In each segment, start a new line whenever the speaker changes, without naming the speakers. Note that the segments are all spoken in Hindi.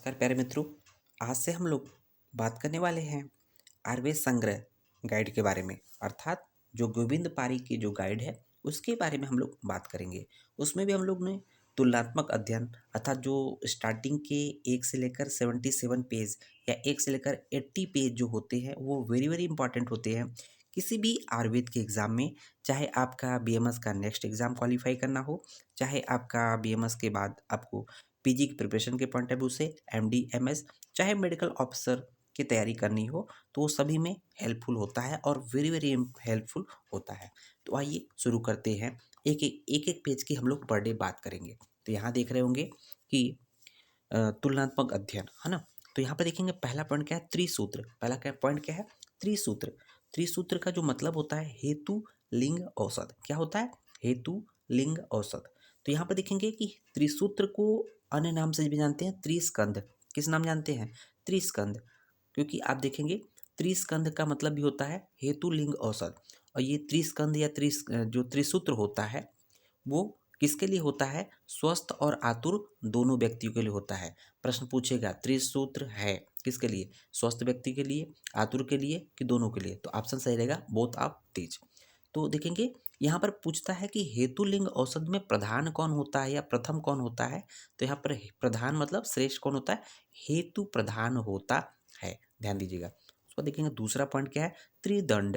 नमस्कार प्यारे मित्रों। आज से हम लोग बात करने वाले हैं आयुर्वेद संग्रह गाइड के बारे में, अर्थात जो गोविंद पारी की जो गाइड है उसके बारे में हम लोग बात करेंगे। उसमें भी हम लोग ने तुलनात्मक अध्ययन अर्थात जो स्टार्टिंग के 1 से लेकर 77 पेज या 1 से लेकर 80 पेज जो होते हैं वो वेरी वेरी इंपॉर्टेंट होते हैं किसी भी आयुर्वेद के एग्ज़ाम में। चाहे आपका बीएमएस का नेक्स्ट एग्ज़ाम क्वालिफाई करना हो, चाहे आपका बीएमएस के बाद आपको पीजी की प्रिपरेशन के पॉइंट ऑफ व्यू से एमडी एमएस, चाहे मेडिकल ऑफिसर की तैयारी करनी हो, तो वो सभी में हेल्पफुल होता है और वेरी वेरी हेल्पफुल होता है। तो आइए शुरू करते हैं। एक एक पेज की हम लोग पर डे बात करेंगे। तो यहाँ देख रहे होंगे कि तुलनात्मक अध्ययन है ना। तो यहाँ पर देखेंगे पहला पॉइंट क्या है, त्रिसूत्र। पहला क्या पॉइंट क्या है, त्रिसूत्र। त्रिसूत्र का जो मतलब होता है हेतु लिंग औषध। क्या होता है, हेतु लिंग औषध। तो यहाँ पर देखेंगे कि त्रिसूत्र को अन्य नाम से भी जानते हैं, त्रिस्कंद। किस नाम जानते हैं, त्रिस्कंद। क्योंकि आप देखेंगे त्रिस्कंद का मतलब भी होता है हेतु लिंग औषध। और ये त्रिस्कंद या जो त्रिसूत्र होता है वो किसके लिए होता है, स्वस्थ और आतुर दोनों व्यक्तियों के लिए होता है। प्रश्न पूछेगा त्रिसूत्र है किसके लिए, स्वस्थ व्यक्ति के लिए, आतुर के लिए कि दोनों के लिए। तो ऑप्शन सही रहेगा बोथ ऑफ दीज। तो देखेंगे यहाँ पर पूछता है कि हेतु लिंग औषध में प्रधान कौन होता है या प्रथम कौन होता है। तो यहाँ पर प्रधान मतलब श्रेष्ठ कौन होता है, हेतु प्रधान होता है, ध्यान दीजिएगा। उसको देखेंगे दूसरा पॉइंट क्या है, त्रिदंड।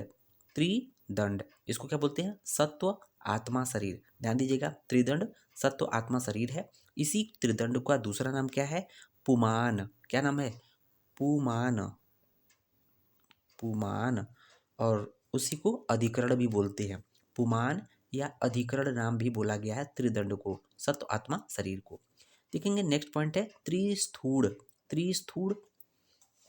त्रिदंड इसको क्या बोलते हैं, सत्व आत्मा शरीर। ध्यान दीजिएगा, त्रिदंड सत्व आत्मा शरीर है। इसी त्रिदंड का दूसरा नाम क्या है, पुमान। क्या नाम है, पुमान। पुमान। और उसी को अधिकरण भी बोलते हैं, पुमान या अधिकरण नाम भी बोला गया है त्रिदंड को, सत्व आत्मा शरीर को। देखेंगे नेक्स्ट पॉइंट है त्रिस्थूल। त्रिस्थूल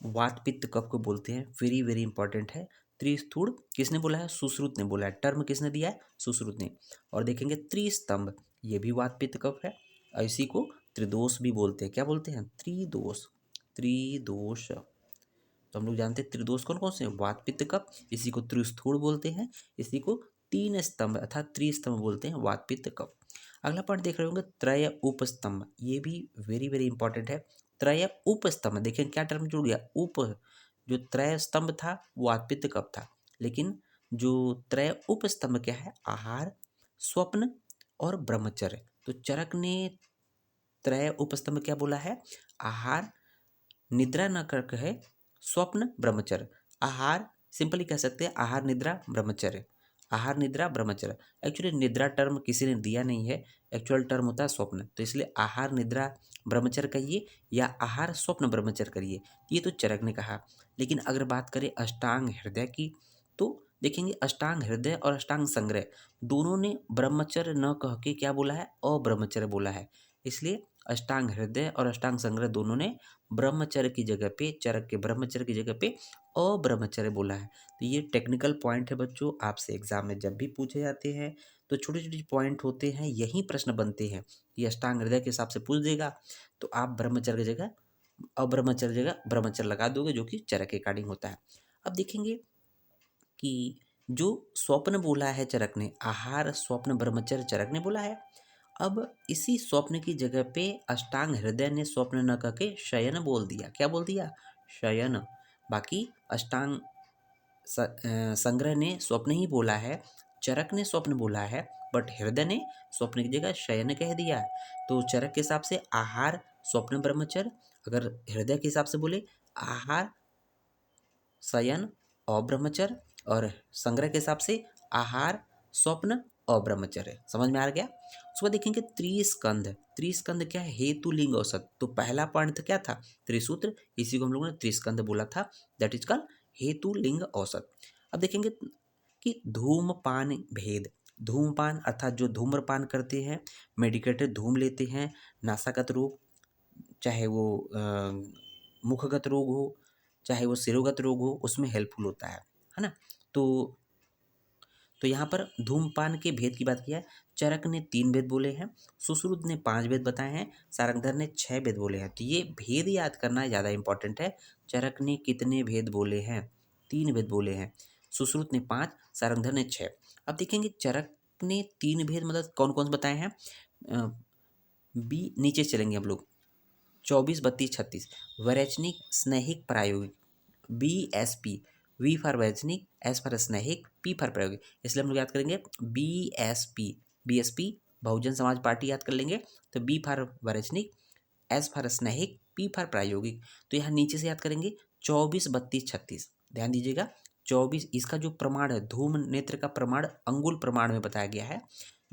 वात पित्त कफ को बोलते हैं, वेरी वेरी इंपॉर्टेंट है। त्रिस्थूल किसने बोला है, सुश्रुत ने बोला है, टर्म किसने दिया है, सुश्रुत ने। और देखेंगे त्रिस्तंभ, ये भी वात पित्त कफ है। और इसी को त्रिदोष भी बोलते हैं। क्या बोलते हैं, त्रिदोष। त्रिदोष तो हम लोग जानते हैं त्रिदोष कौन कौन से हैं, वात पित्त कफ, इसी को त्रिस्थूल बोलते हैं, इसी को तीन स्तंभ अर्थात त्रिस्तंभ बोलते हैं, वात पित्त कफ। अगला पॉइंट देख रहे होंगे त्रय उपस्तंभ, ये भी वेरी वेरी इंपॉर्टेंट है। त्रय उपस्तंभ, देखिए क्या टर्म जुड़ गया, उप। जो त्रय स्तंभ था वो वात पित्त कफ था, लेकिन जो त्रय उपस्तंभ क्या है, आहार, स्वप्न और ब्रह्मचर्य। तो चरक ने त्रय उपस्तंभ क्या बोला है, आहार, निद्रा न कर कहे, स्वप्न, ब्रह्मचर्य। आहार सिंपली कह सकते हैं आहार निद्रा ब्रह्मचर्य, आहार निद्रा ब्रह्मचर्य। एक्चुअली निद्रा टर्म किसी ने दिया नहीं है, एक्चुअल टर्म होता है स्वप्न। तो इसलिए आहार निद्रा ब्रह्मचर्य कहिए या आहार स्वप्न ब्रह्मचर्य करिए, ये तो चरक ने कहा। लेकिन अगर बात करें अष्टांग हृदय की, तो देखेंगे अष्टांग हृदय और अष्टांग संग्रह दोनों ने ब्रह्मचर्य न कह के क्या बोला है, अब्रह्मचर्य बोला है। इसलिए अष्टांग हृदय और अष्टांग संग्रह दोनों ने ब्रह्मचर्य की जगह पे, चरक के ब्रह्मचर्य की जगह पे अब्रह्मचर्य बोला है। तो ये टेक्निकल पॉइंट है बच्चों, आपसे एग्जाम में जब भी पूछे जाते हैं तो छोटे छोटे पॉइंट होते हैं, यही प्रश्न बनते हैं। ये अष्टांग हृदय के हिसाब से पूछ देगा तो आप ब्रह्मचर्य की जगह अब्रह्मचर्य जगह ब्रह्मचर्य लगा दोगे, जो कि चरक के अकॉर्डिंग होता है। अब देखेंगे कि जो स्वप्न बोला है चरक ने, आहार स्वप्न ब्रह्मचर्य चरक ने बोला है। अब इसी स्वप्न की जगह पे अष्टांग हृदय ने स्वप्न न कह के शयन बोल दिया। क्या बोल दिया, शयन। बाकी अष्टांग संग्रह ने स्वप्न ही बोला है, चरक ने स्वप्न बोला है, बट हृदय ने स्वप्न की जगह शयन कह दिया। तो चरक के हिसाब से आहार स्वप्न ब्रह्मचर्य, अगर हृदय के हिसाब से बोले आहार शयन और ब्रह्मचर्य, और संग्रह के हिसाब से आहार स्वप्न और ब्रह्मचर्य। समझ में आ गया। उसको देखेंगे त्रिस्कंद। त्रिस्कंद क्या है, हेतु लिंग औषध। तो पहला पॉइंट क्या था, त्रिसूत्र, इसी को हम लोगों ने त्रिस्कंद बोला था, दैट इज कॉल्ड हेतु लिंग औषध। अब देखेंगे कि धूमपान भेद। धूमपान अर्थात जो धूम्रपान करते हैं, मेडिकेटेड धूम लेते हैं, नासागत रोग, चाहे वो मुखगत रोग हो, चाहे वो सिरोगत रोग हो, उसमें हेल्पफुल होता है ना। तो यहाँ पर धूमपान के भेद की बात किया है। चरक ने 3 भेद बोले हैं, सुश्रुत ने 5 भेद बताए हैं, सारंगधर ने 6 भेद बोले हैं। तो ये भेद याद करना ज़्यादा इंपॉर्टेंट है। चरक ने कितने भेद बोले हैं, 3 भेद बोले हैं, सुश्रुत ने 5, सारंगधर ने 6। अब देखेंगे चरक ने 3 भेद मतलब कौन कौन से बताए हैं, बी नीचे चलेंगे हम लोग। 24 32 36 वैरेचनिक स्नेहिक प्रायोगिक BSP, वी फॉर वैज्ञानिक, एस फॉर स्नेहिक, पी फॉर प्रायोगिक। इसलिए हम लोग याद करेंगे BSP बहुजन समाज पार्टी याद कर लेंगे। तो बी फॉर वैज्ञानिक, एस फॉर स्नेहिक, पी फॉर प्रायोगिक। तो यहाँ नीचे से याद करेंगे 24 32 36। ध्यान दीजिएगा 24 इसका जो प्रमाण है धूम नेत्र का प्रमाण अंगुल प्रमाण में बताया गया है।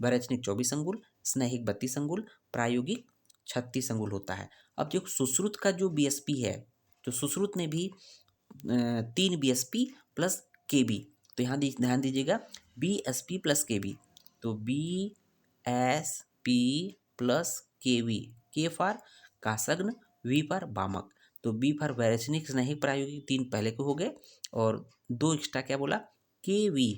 वैज्ञानिक 24 अंगुल, स्नेहिक 32 अंगुल, प्रायोगिक 36 अंगुल होता है। अब जो सुश्रुत का जो BSP है तो सुश्रुत ने भी 3 BSP प्लस KB। तो यहाँ ध्यान दीजिएगा BSP प्लस KB। तो BSP प्लस KB, के फॉर कासग्न, वी फॉर बामक। तो बी फॉर वैरेचनिक स्नेहिक प्रायोगिक 3 पहले के हो गए और 2 एक्स्ट्रा क्या बोला KV,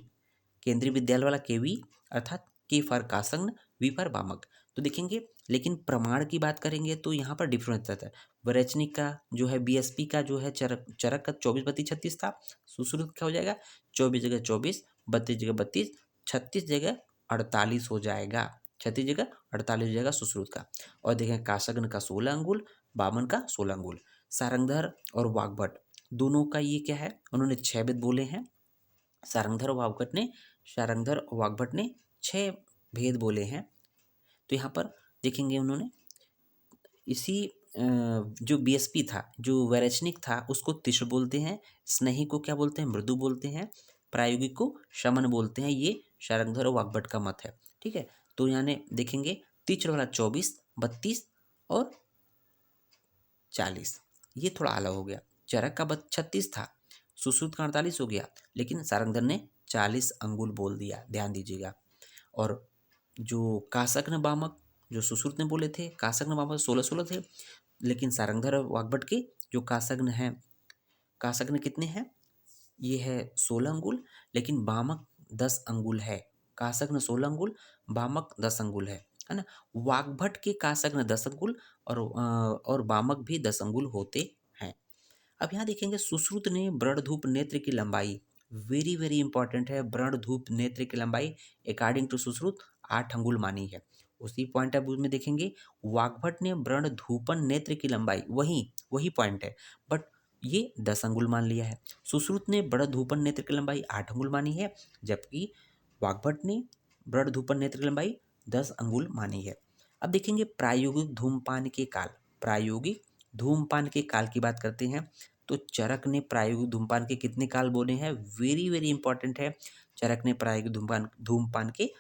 केंद्रीय विद्यालय वाला KV अर्थात के फॉर कासग्न, वी फॉर बामक। तो देखेंगे लेकिन प्रमाण की बात करेंगे तो यहाँ पर डिफरेंस रहता है। वैरेचनिक का जो है BSP का जो है चरक का 24 32 36 था। सुश्रुत क्या हो जाएगा 24 जगह 24, 32 जगह 32, 36 जगह 48 हो जाएगा। 36 जगह 48 हो जाएगा सुश्रुत का। और देखें कासग्न का 16 अंगुल, बामन का 16 अंगुल। सारंगधर और वाग्भट दोनों का ये क्या है उन्होंने 6 वेद बोले हैं। सारंगधर और वाग्भट ने 6 भेद बोले हैं। तो यहाँ पर देखेंगे उन्होंने इसी जो BSP था जो वैरेचनिक था उसको तीक्ष्ण बोलते हैं, स्नेही को क्या बोलते हैं मृदु बोलते हैं, प्रायोगिक को शमन बोलते हैं। ये सारंगधर और वाग्भट का मत है। ठीक है तो यानी देखेंगे तीक्ष्ण वाला 24 32 और 40 ये थोड़ा अलग हो गया। चरक का 36 था, सुश्रुत का 48 हो गया, लेकिन सारंगधर ने 40 अंगुल बोल दिया। ध्यान दीजिएगा। और जो कासग्न बामक जो सुश्रुत ने बोले थे कासग्न बामक 16 थे, लेकिन सारंगधर और वाग्भट के जो कासग्न हैं कासग्न कितने हैं ये है 16 अंगुल, लेकिन बामक 10 अंगुल है। कासग्न 16 अंगुल, बामक 10 अंगुल है ना। वाग्भट के कासग्न 10 अंगुल और बामक भी 10 अंगुल होते हैं। अब यहाँ देखेंगे सुश्रुत ने ब्रणधूप नेत्र की लंबाई वेरी वेरी इंपॉर्टेंट है। ब्रणधूप नेत्र की लंबाई अकॉर्डिंग टू सुश्रुत 8 अंगुल मानी है। उसी पॉइंट ऑफ व्यू में देखेंगे वाग्भट ने ब्रणधूपन नेत्र की लंबाई वही पॉइंट है बट ये 10 अंगुल मान लिया है। सुश्रुत ने ब्रणधूपन नेत्र की लंबाई 8 अंगुल मानी है, जबकि वाग्भट ने ब्रणधूपन नेत्र की लंबाई 10 अंगुल मानी है। अब देखेंगे प्रायोगिक धूमपान के काल। प्रायोगिक धूमपान के काल की बात करते हैं तो चरक ने प्रायोगिक धूमपान के कितने काल बोले हैं वेरी वेरी इंपॉर्टेंट है। चरक ने प्रायोगिक धूमपान के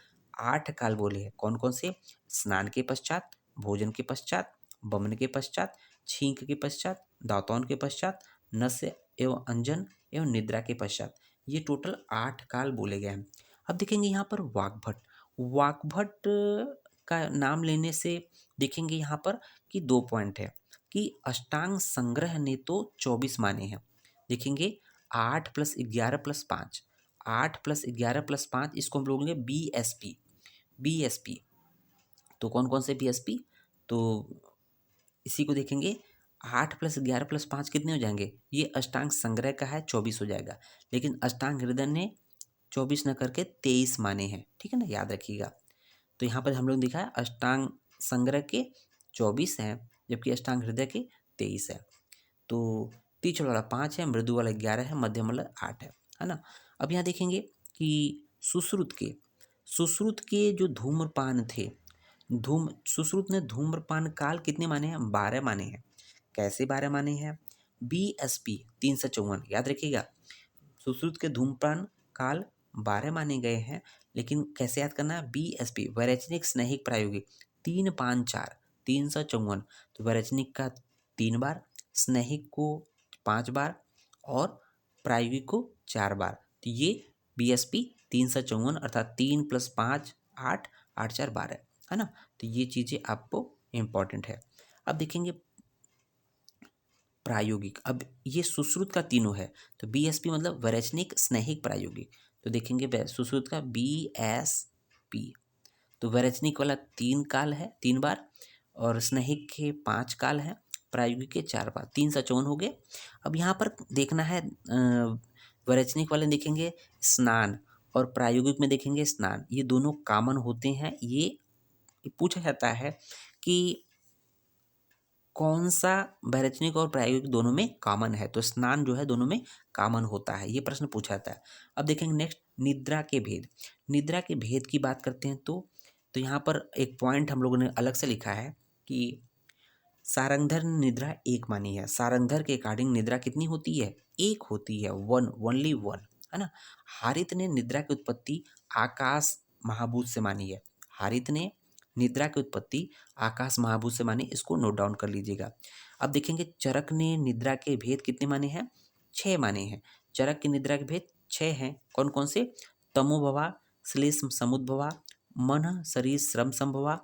8 काल बोले हैं। कौन कौन से स्नान के पश्चात, भोजन के पश्चात, वमन के पश्चात, छींक के पश्चात, दातौन के पश्चात, नस्य एवं अंजन एवं निद्रा के पश्चात। ये टोटल 8 काल बोले गए हैं। अब देखेंगे यहाँ पर वाग्भट का नाम लेने से देखेंगे यहाँ पर कि 2 पॉइंट है कि अष्टांग संग्रह ने तो 24 माने हैं। देखेंगे 8 + 11 + 5, 8 + 11 + 5 इसको हम लोग लेंगे BSP। तो कौन कौन से BSP तो इसी को देखेंगे 8 + 11 + 5 कितने हो जाएंगे ये अष्टांग संग्रह का है 24 हो जाएगा, लेकिन अष्टांग हृदय ने 24 न करके 23 माने हैं। ठीक है ना, याद रखिएगा। तो यहाँ पर हम लोग दिखा है अष्टांग संग्रह के 24 हैं जबकि अष्टांग हृदय के 23 है। तो तीक्ष्ण वाला 5 है, मृदु वाला 11 है, मध्यम वाला 8 है ना। अब यहाँ देखेंगे कि सुश्रुत के जो धूम्रपान थे सुश्रुत ने धूम्रपान काल कितने माने हैं 12 माने हैं। कैसे 12 माने हैं BSP 354 याद रखिएगा। सुश्रुत के धूम्रपान काल 12 माने गए हैं, लेकिन कैसे याद करना है BSP वैरेचनिक स्नेहिक प्रायोगिक 3 5 4 354। तो वैरेचनिक का 3 बार, स्नेहिक को 5 बार और प्रायोगिक को 4 बार। तो ये BSP 354 अर्थात 3 + 5 8 8 4 12 है ना। तो ये चीज़ें आपको इम्पॉर्टेंट है। अब देखेंगे प्रायोगिक। अब ये सुश्रुत का तीनों है तो BSP मतलब वैरेचनिक स्नेहिक प्रायोगिक। तो देखेंगे सुश्रुत का BSP। तो वैरेचनिक वाला 3 काल है 3 बार और स्नेहिक के 5 काल है, प्रायोगिक के 4 बार, 354 हो गए। अब यहाँ पर देखना है वैरेचनिक वाले देखेंगे स्नान और प्रायोगिक में देखेंगे स्नान, ये दोनों कॉमन होते हैं। ये पूछा जाता है कि कौन सा वैरोचनिक और प्रायोगिक दोनों में कॉमन है? तो स्नान जो है दोनों में कॉमन होता है, ये प्रश्न पूछा जाता है। अब देखेंगे नेक्स्ट, निद्रा के भेद। निद्रा के भेद की बात करते हैं तो यहाँ पर एक पॉइंट हम लोगों ने अलग से लिखा है कि सारंगधर ने निद्रा एक मानी है। सारंगधर के अकॉर्डिंग निद्रा कितनी होती है? एक होती है, वन, ओनली वन, है ना। हारित ने निद्रा की उत्पत्ति आकाश महाभूत से मानी है। हारित ने निद्रा की उत्पत्ति आकाश महाभूत से मानी, इसको नोट डाउन कर लीजिएगा। अब देखेंगे चरक ने निद्रा के भेद कितने माने हैं? 6 माने हैं। चरक की निद्रा के भेद 6 हैं। कौन कौन से? तमोभवा, श्लेष समुद्भवा, मन शरीर श्रम संभवा,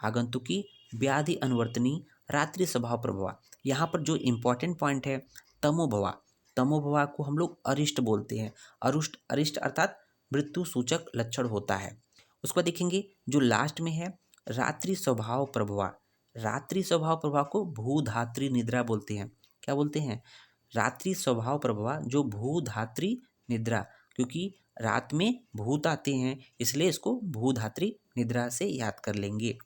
आगंतुकी, व्याधि अनुवर्तनी, रात्रि स्वभाव प्रभवा। यहाँ पर जो इम्पोर्टेंट पॉइंट है तमोभवा, तमोभवा को हम लोग अरिष्ट बोलते हैं। अरिष्ट अर्थात मृत्यु सूचक लक्षण होता है। उसको देखेंगे जो लास्ट में है रात्रि स्वभाव प्रभवा। रात्रि स्वभाव प्रभा को भूधात्री निद्रा बोलते हैं। क्या बोलते हैं? रात्रि स्वभाव प्रभवा, जो भूधात्री निद्रा, क्योंकि रात में भूत आते हैं इसलिए इसको भूधात्री निद्रा से याद कर लेंगे।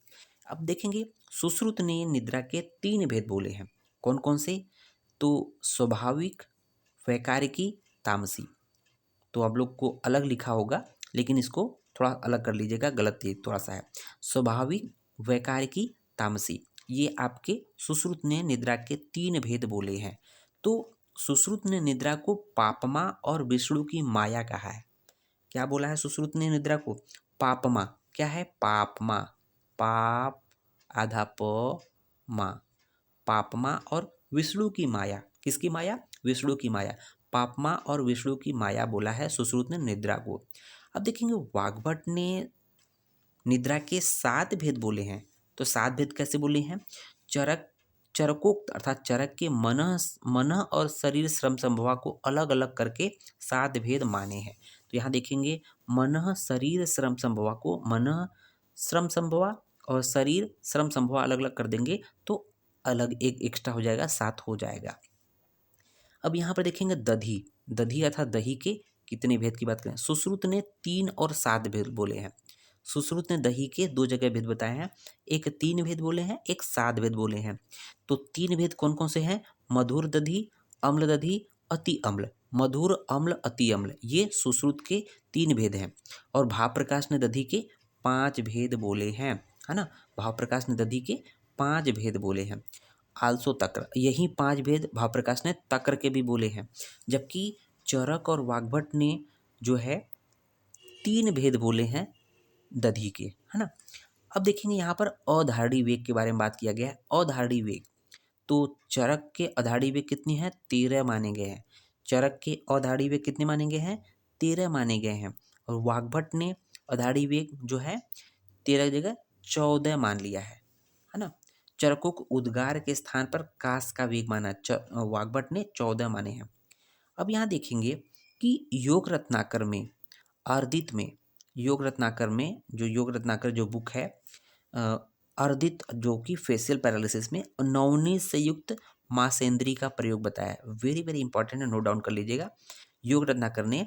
अब देखेंगे सुश्रुत ने निद्रा के 3 भेद बोले हैं। कौन कौन से? तो स्वाभाविक, वैकारिकी, तामसी। तो आप लोग को अलग लिखा होगा लेकिन इसको थोड़ा अलग कर लीजिएगा, गलत ये थोड़ा सा है। स्वाभाविक, वैकारिकी, तामसी, ये आपके सुश्रुत ने निद्रा के 3 भेद बोले हैं। तो सुश्रुत ने निद्रा को पापमा और विष्णु की माया कहा है। क्या बोला है सुश्रुत ने निद्रा को? पापमा। क्या है? पापमा, पाप आधा प मा, पापमा और विष्णु की माया। किसकी माया? विष्णु की माया। पापमा और विष्णु की माया बोला है सुश्रुत ने निद्रा को। अब देखेंगे वाग्भट ने निद्रा के 7 भेद बोले हैं। तो 7 भेद कैसे बोले हैं? चरक, चरकोक्त अर्थात चरक के मन और शरीर श्रम संभवा को अलग अलग करके 7 भेद माने हैं। तो यहाँ देखेंगे मन शरीर श्रम संभवा को मन श्रम संभवा और शरीर श्रम संभवा अलग अलग कर देंगे तो अलग एक एक्स्ट्रा हो जाएगा, 7 हो जाएगा। अब यहाँ पर देखेंगे दधी। दधी अर्थात दही के कितने भेद की बात करें? सुश्रुत ने 3 और 7 भेद बोले हैं। सुश्रुत ने दही के 2 जगह भेद बताए हैं, एक 3 भेद बोले हैं, एक 7 भेद बोले हैं। तो 3 भेद कौन कौन से हैं? मधुर दधी, अम्ल दधी, अति अम्ल। मधुर, अम्ल, अति अम्ल, ये सुश्रुत के 3 भेद हैं। और भाव प्रकाश ने दधी के 5 भेद बोले हैं, है ना। भाव प्रकाश ने दधी के 5 भेद बोले हैं। आलसो तक्र, यही 5 भेद भाव प्रकाश ने तक्र के भी बोले हैं। जबकि चरक और वाग्भट ने जो है 3 भेद बोले हैं दधी के, है ना। अब देखेंगे यहाँ पर अधारणी वेग के बारे में बात किया गया है। अधारणी वेग, तो चरक के अधारणी वेग कितनी है? 13 माने गए हैं। चरक के अधारणी वेग कितने माने गए हैं? 13 माने गए हैं। और वाग्भट ने अधारणी वेग जो है 13 की जगह 14 मान लिया है ना। चरकों को उद्गार के स्थान पर कास का वेग माना, वाग्भट ने 14 माने हैं। अब यहाँ देखेंगे कि योग रत्नाकर में, अर्दित में, योग रत्नाकर में, जो योग रत्नाकर जो बुक है अर्दित, जो कि फेशियल पैरालिसिस में नवनीत से युक्त मासेंद्री का प्रयोग बताया है। वेरी वेरी इंपॉर्टेंट है, नोट डाउन कर लीजिएगा। योग रत्नाकर ने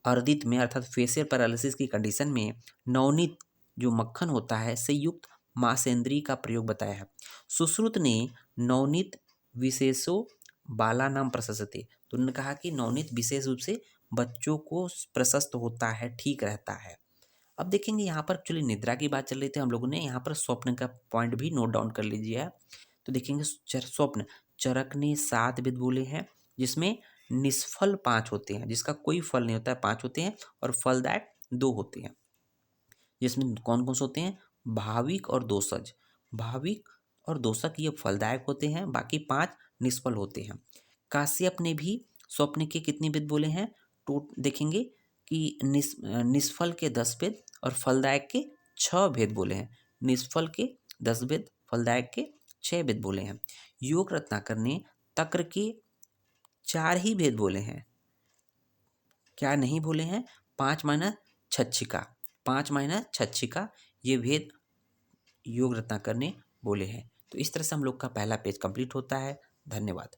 अर्दित में अर्थात फेशियल पैरालिसिस की कंडीशन में नवनीत जो मक्खन होता है से युक्त मासेंद्री का प्रयोग बताया है। सुश्रुत ने नवनीत विशेषो बाला नाम प्रशस्ते, तो उन्होंने कहा कि नवनीत विशेष रूप से बच्चों को प्रशस्त होता है, ठीक रहता है। अब देखेंगे यहाँ पर एक्चुअली निद्रा की बात चल रही थी, हम लोगों ने यहाँ पर स्वप्न का पॉइंट भी नोट डाउन कर लीजिए। तो देखेंगे स्वप्न, चरक ने 7 भेद बोले हैं जिसमें निष्फल 5 होते हैं, जिसका कोई फल नहीं होता है 5 होते हैं, और फलदायक 2 होते हैं। जिसमें कौन कौन से होते हैं? भाविक और दोषज। भाविक और दोषक ये फलदायक होते हैं, बाकी 5 निष्फल होते हैं। काश्यप ने भी स्वप्न के कितने भेद बोले हैं? देखेंगे कि निष्फल के 10 भेद और फलदायक के 6 भेद बोले हैं। निष्फल के 10 भेद, फलदायक के 6 भेद बोले हैं। योग रत्नाकर ने तक्र के 4 ही भेद बोले हैं। क्या नहीं बोले हैं? 5 माइनस छच्छिका, 5 माइनस छच्छिका, ये भेद योग रत्नाकर ने बोले हैं। तो इस तरह से हम लोग का पहला पेज कंप्लीट होता है। धन्यवाद।